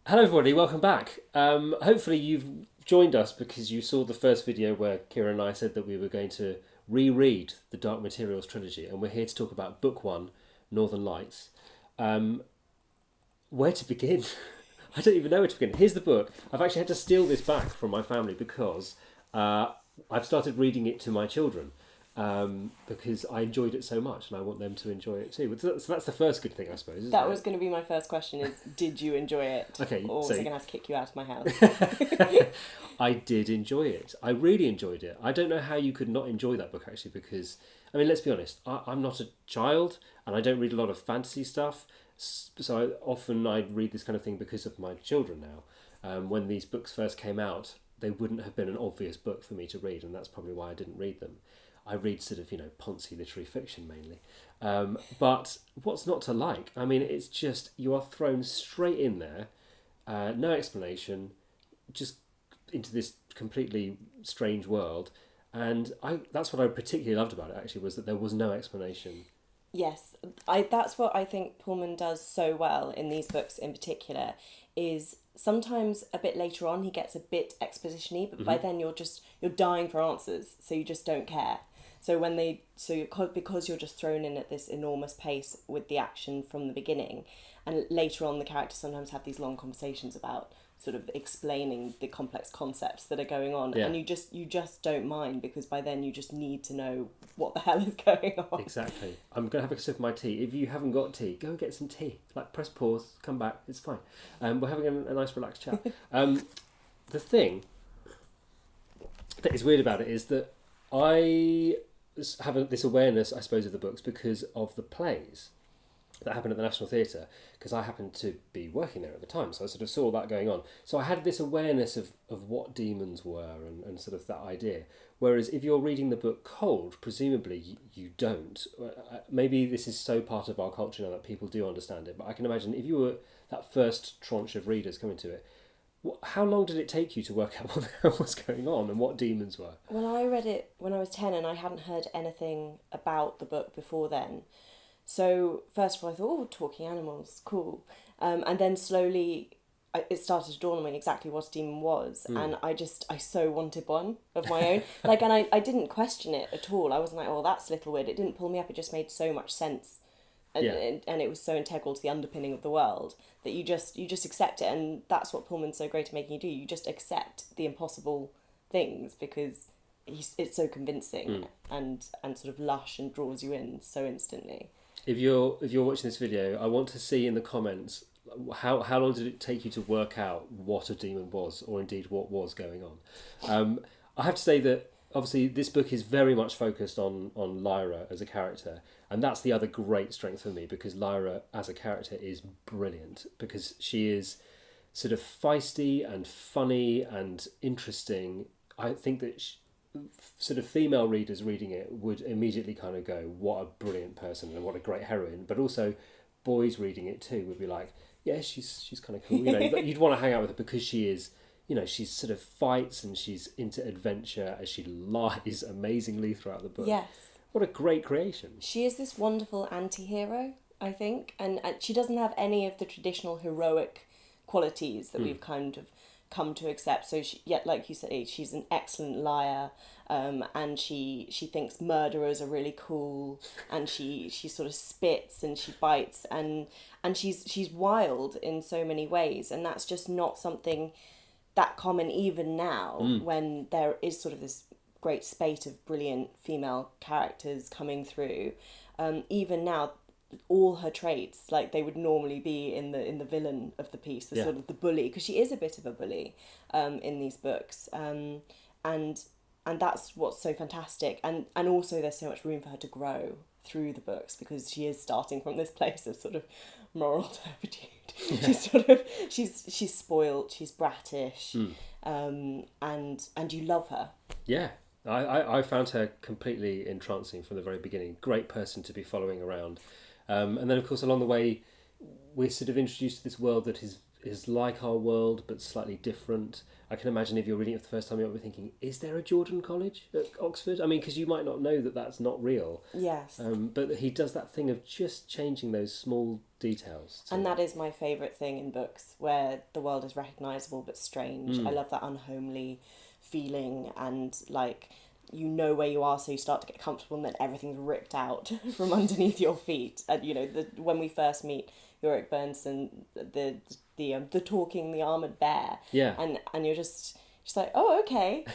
Hello everybody, welcome back. Hopefully you've joined us because you saw the first video where Kiran and I said that we were going to reread the Dark Materials trilogy, and we're here to talk about Book 1, Northern Lights. Where to begin? I don't even know where to begin. Here's the book. I've actually had to steal this back from my family because I've started reading it to my children. Because I enjoyed it so much and I want them to enjoy it too. So that's the first good thing, I suppose, isn't That it? was going to be my first question is, did you enjoy it? Okay, Or was so I going to have to kick you out of my house? I did enjoy it. I really enjoyed it. I don't know how you could not enjoy that book, actually, because, I mean, let's be honest, I'm not a child and I don't read a lot of fantasy stuff. So I read this kind of thing because of my children now. When these books first came out, they wouldn't have been an obvious book for me to read, and that's probably why I didn't read them. I read sort of, poncy literary fiction mainly. But what's not to like? I mean, it's just, you are thrown straight in there, no explanation, just into this completely strange world. And that's what I particularly loved about it, actually, was that there was no explanation. Yes, that's what I think Pullman does so well in these books in particular, is sometimes a bit later on he gets a bit exposition-y, but by then you're dying for answers, so you just don't care. So because you're just thrown in at this enormous pace with the action from the beginning, and later on the characters sometimes have these long conversations about sort of explaining the complex concepts that are going on, Yeah. and you just don't mind, because by then you just need to know what the hell is going on. Exactly. I'm going to have a sip of my tea. If you haven't got tea, go and get some tea. Like, press pause, come back, it's fine. We're having a nice relaxed chat. The thing that is weird about it is that I have this awareness, I suppose, of the books because of the plays that happened at the National Theatre, because I happened to be working there at the time, so I sort of saw that going on. So I had this awareness of what demons were and sort of that idea. Whereas if you're reading the book cold, presumably you don't. Maybe this is so part of our culture now that people do understand it, but I can imagine if you were that first tranche of readers coming to it, how long did it take you to work out what the hell was going on and what demons were? Well, I read it when I was 10 and I hadn't heard anything about the book before then. So first of all I thought, oh, talking animals, cool. And then slowly it started to dawn on me exactly what a demon was. And I so wanted one of my own. And I didn't question it at all. I wasn't like, oh, that's a little weird. It didn't pull me up. It just made so much sense. And it was so integral to the underpinning of the world that you just accept it. And that's what Pullman's so great at making you do. You just accept the impossible things because it's so convincing and sort of lush and draws you in so instantly. If you're watching this video, I want to see in the comments how long did it take you to work out what a demon was, or indeed what was going on. I have to say that obviously this book is very much focused on Lara as a character, and that's the other great strength for me, because Lara as a character is brilliant, because she is sort of feisty and funny and interesting. I think that sort of female readers reading it would immediately kind of go, what a brilliant person and what a great heroine, but also boys reading it too would be like, yeah, she's kind of cool, you'd want to hang out with her because she is, she's sort of fights and she's into adventure as she lies amazingly throughout the book. Yes. What a great creation. She is this wonderful anti-hero, I think, and she doesn't have any of the traditional heroic qualities that we've kind of come to accept. So like you said, she's an excellent liar, and she thinks murderers are really cool, and she sort of spits and she bites, and she's wild in so many ways, and that's just not something that common even now when there is sort of this great spate of brilliant female characters coming through. Even now, all her traits, like they would normally be in the villain of the piece, the sort of the bully, because she is a bit of a bully in these books, and that's what's so fantastic, and also there's so much room for her to grow through the books, because she is starting from this place of sort of moral turpitude. She's spoilt, she's bratish, and you love her. Yeah. I found her completely entrancing from the very beginning. Great person to be following around. And then, of course, along the way, we're sort of introduced to this world that is is like our world but slightly different. I can imagine if you're reading it for the first time, you'll be thinking, is there a Jordan College at Oxford? I mean, because you might not know that that's not real. Yes. But he does that thing of just changing those small details. And that is my favourite thing in books, where the world is recognisable but strange. I love that unhomely feeling, and like, you know where you are, so you start to get comfortable, and then everything's ripped out from underneath your feet. And you know, when we first meet Yorick Bernson, the talking, the armoured bear, and you're just like, oh, okay,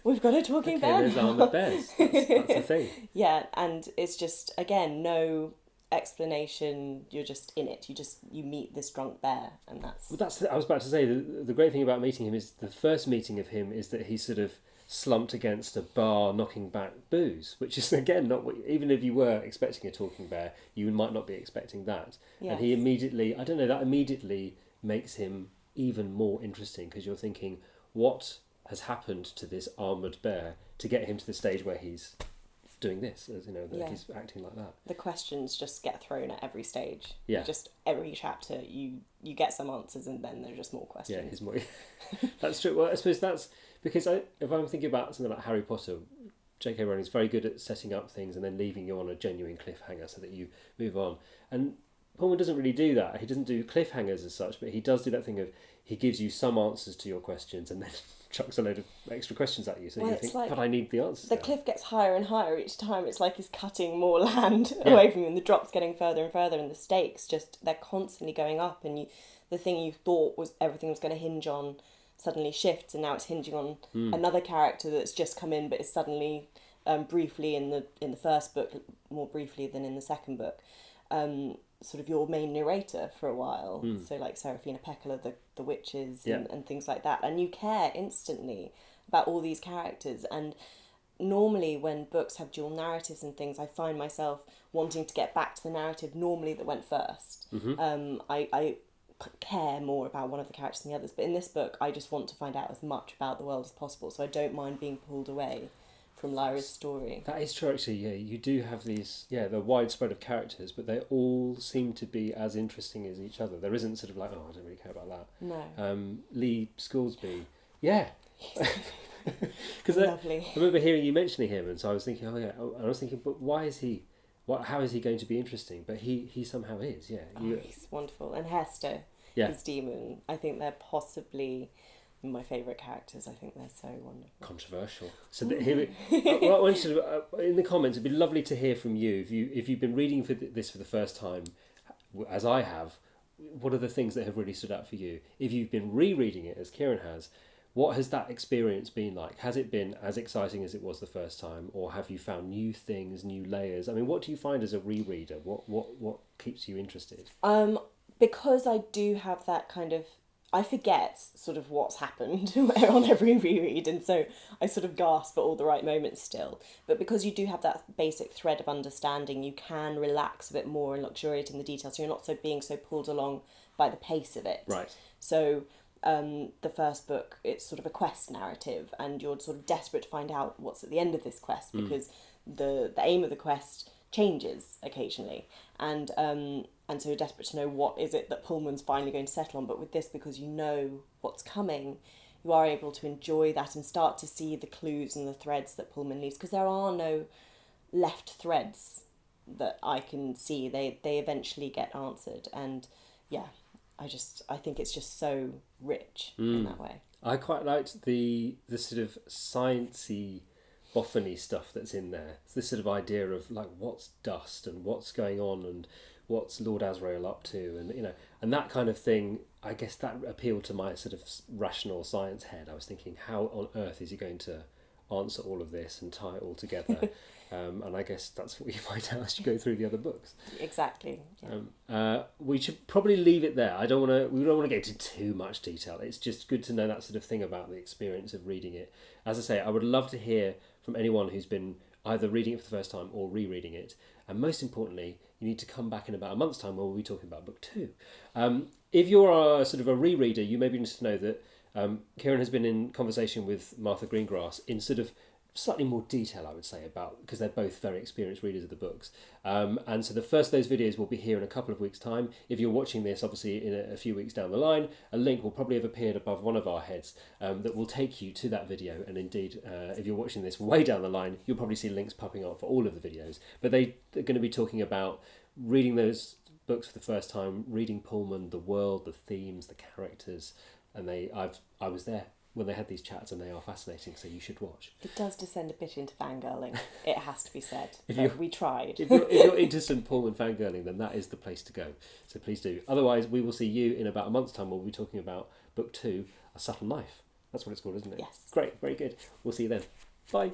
we've got a talking bear. There's armoured bears. That's the thing. Yeah, and it's just, again, no explanation. You're just in it. You meet this drunk bear, and that's. Well, I was about to say, the great thing about meeting him is the first meeting of him is that he's sort of slumped against a bar knocking back booze, which is again not what, even if you were expecting a talking bear, you might not be expecting that. Yes. And he immediately, I don't know, that immediately makes him even more interesting, because you're thinking, what has happened to this armoured bear to get him to the stage where he's doing this, as you know, that he's acting like that. The questions just get thrown at every stage. Yeah. Just every chapter you get some answers, and then there's just more questions. Yeah, he's more. That's true. Well, I suppose that's because if I'm thinking about something like Harry Potter, J.K. Rowling's very good at setting up things and then leaving you on a genuine cliffhanger so that you move on. And Pullman doesn't really do that. He doesn't do cliffhangers as such, but he does do that thing of he gives you some answers to your questions and then chucks a load of extra questions at you. So you think, like, but I need the answers. The cliff gets higher and higher each time. It's like he's cutting more land away from you, and the drop's getting further and further, and the stakes they're constantly going up, and the thing you thought was everything was going to hinge on suddenly shifts, and now it's hinging on another character that's just come in but is suddenly briefly in the first book, more briefly than in the second book, sort of your main narrator for a while. So like Serafina Pekkala, the witches, and things like that, and you care instantly about all these characters. And normally when books have dual narratives and things, I find myself wanting to get back to the narrative normally that went first. I care more about one of the characters than the others, but in this book I just want to find out as much about the world as possible, so I don't mind being pulled away from Lara's story. That is true, actually. Yeah, you do have these, the widespread of characters, but they all seem to be as interesting as each other. There isn't sort of like, oh, I don't really care about that. No. Lee Scoresby, because I remember hearing you mentioning him, and so I was thinking, but why is he? How is he going to be interesting? But he somehow is, he's wonderful. And Hester, his demon, I think they're possibly my favourite characters. I think they're so wonderful. Controversial. So in the comments, it'd be lovely to hear from you. If you've been reading this for the first time, as I have, what are the things that have really stood out for you? If you've been rereading it, as Kiran has, what has that experience been like? Has it been as exciting as it was the first time, or have you found new things, new layers? I mean, what do you find as a rereader? What keeps you interested? Because I do have that kind of, I forget sort of what's happened on every reread, and so I sort of gasp at all the right moments still. But because you do have that basic thread of understanding, you can relax a bit more and luxuriate in the details, so you're not being so pulled along by the pace of it. Right. So the first book, it's sort of a quest narrative, and you're sort of desperate to find out what's at the end of this quest, because the aim of the quest changes occasionally, and so you're desperate to know what is it that Pullman's finally going to settle on. But with this, because you know what's coming, you are able to enjoy that and start to see the clues and the threads that Pullman leaves, because there are no left threads that I can see. They eventually get answered, and I think it's just so rich in that way. I quite liked the sort of sciencey, boffiny stuff that's in there. It's this sort of idea of like what's dust and what's going on and what's Lord Asriel up to, and that kind of thing. I guess that appealed to my sort of rational science head. I was thinking, how on earth is he going to answer all of this and tie it all together? And I guess that's what you find out as you go through the other books. Exactly. We should probably leave it there. We don't want to get into too much detail. It's just good to know that sort of thing about the experience of reading it. As I say, I would love to hear from anyone who's been either reading it for the first time or rereading it. And most importantly, you need to come back in about a month's time when we'll be talking about book 2. If you're sort of a rereader, you may be interested to know that Kiran has been in conversation with Martha Greengrass in sort of slightly more detail, I would say, about, because they're both very experienced readers of the books. And so the first of those videos will be here in a couple of weeks' time. If you're watching this, obviously, in a few weeks down the line, a link will probably have appeared above one of our heads that will take you to that video. And indeed, if you're watching this way down the line, you'll probably see links popping up for all of the videos. But they're going to be talking about reading those books for the first time, reading Pullman, the world, the themes, the characters, and I was there when they had these chats, and they are fascinating, so you should watch. It does descend a bit into fangirling, it has to be said. We tried. If you're into some Pullman fangirling, then that is the place to go. So please do. Otherwise, we will see you in about a month's time. We'll be talking about book 2, A Subtle Knife. That's what it's called, isn't it? Yes. Great, very good. We'll see you then. Bye.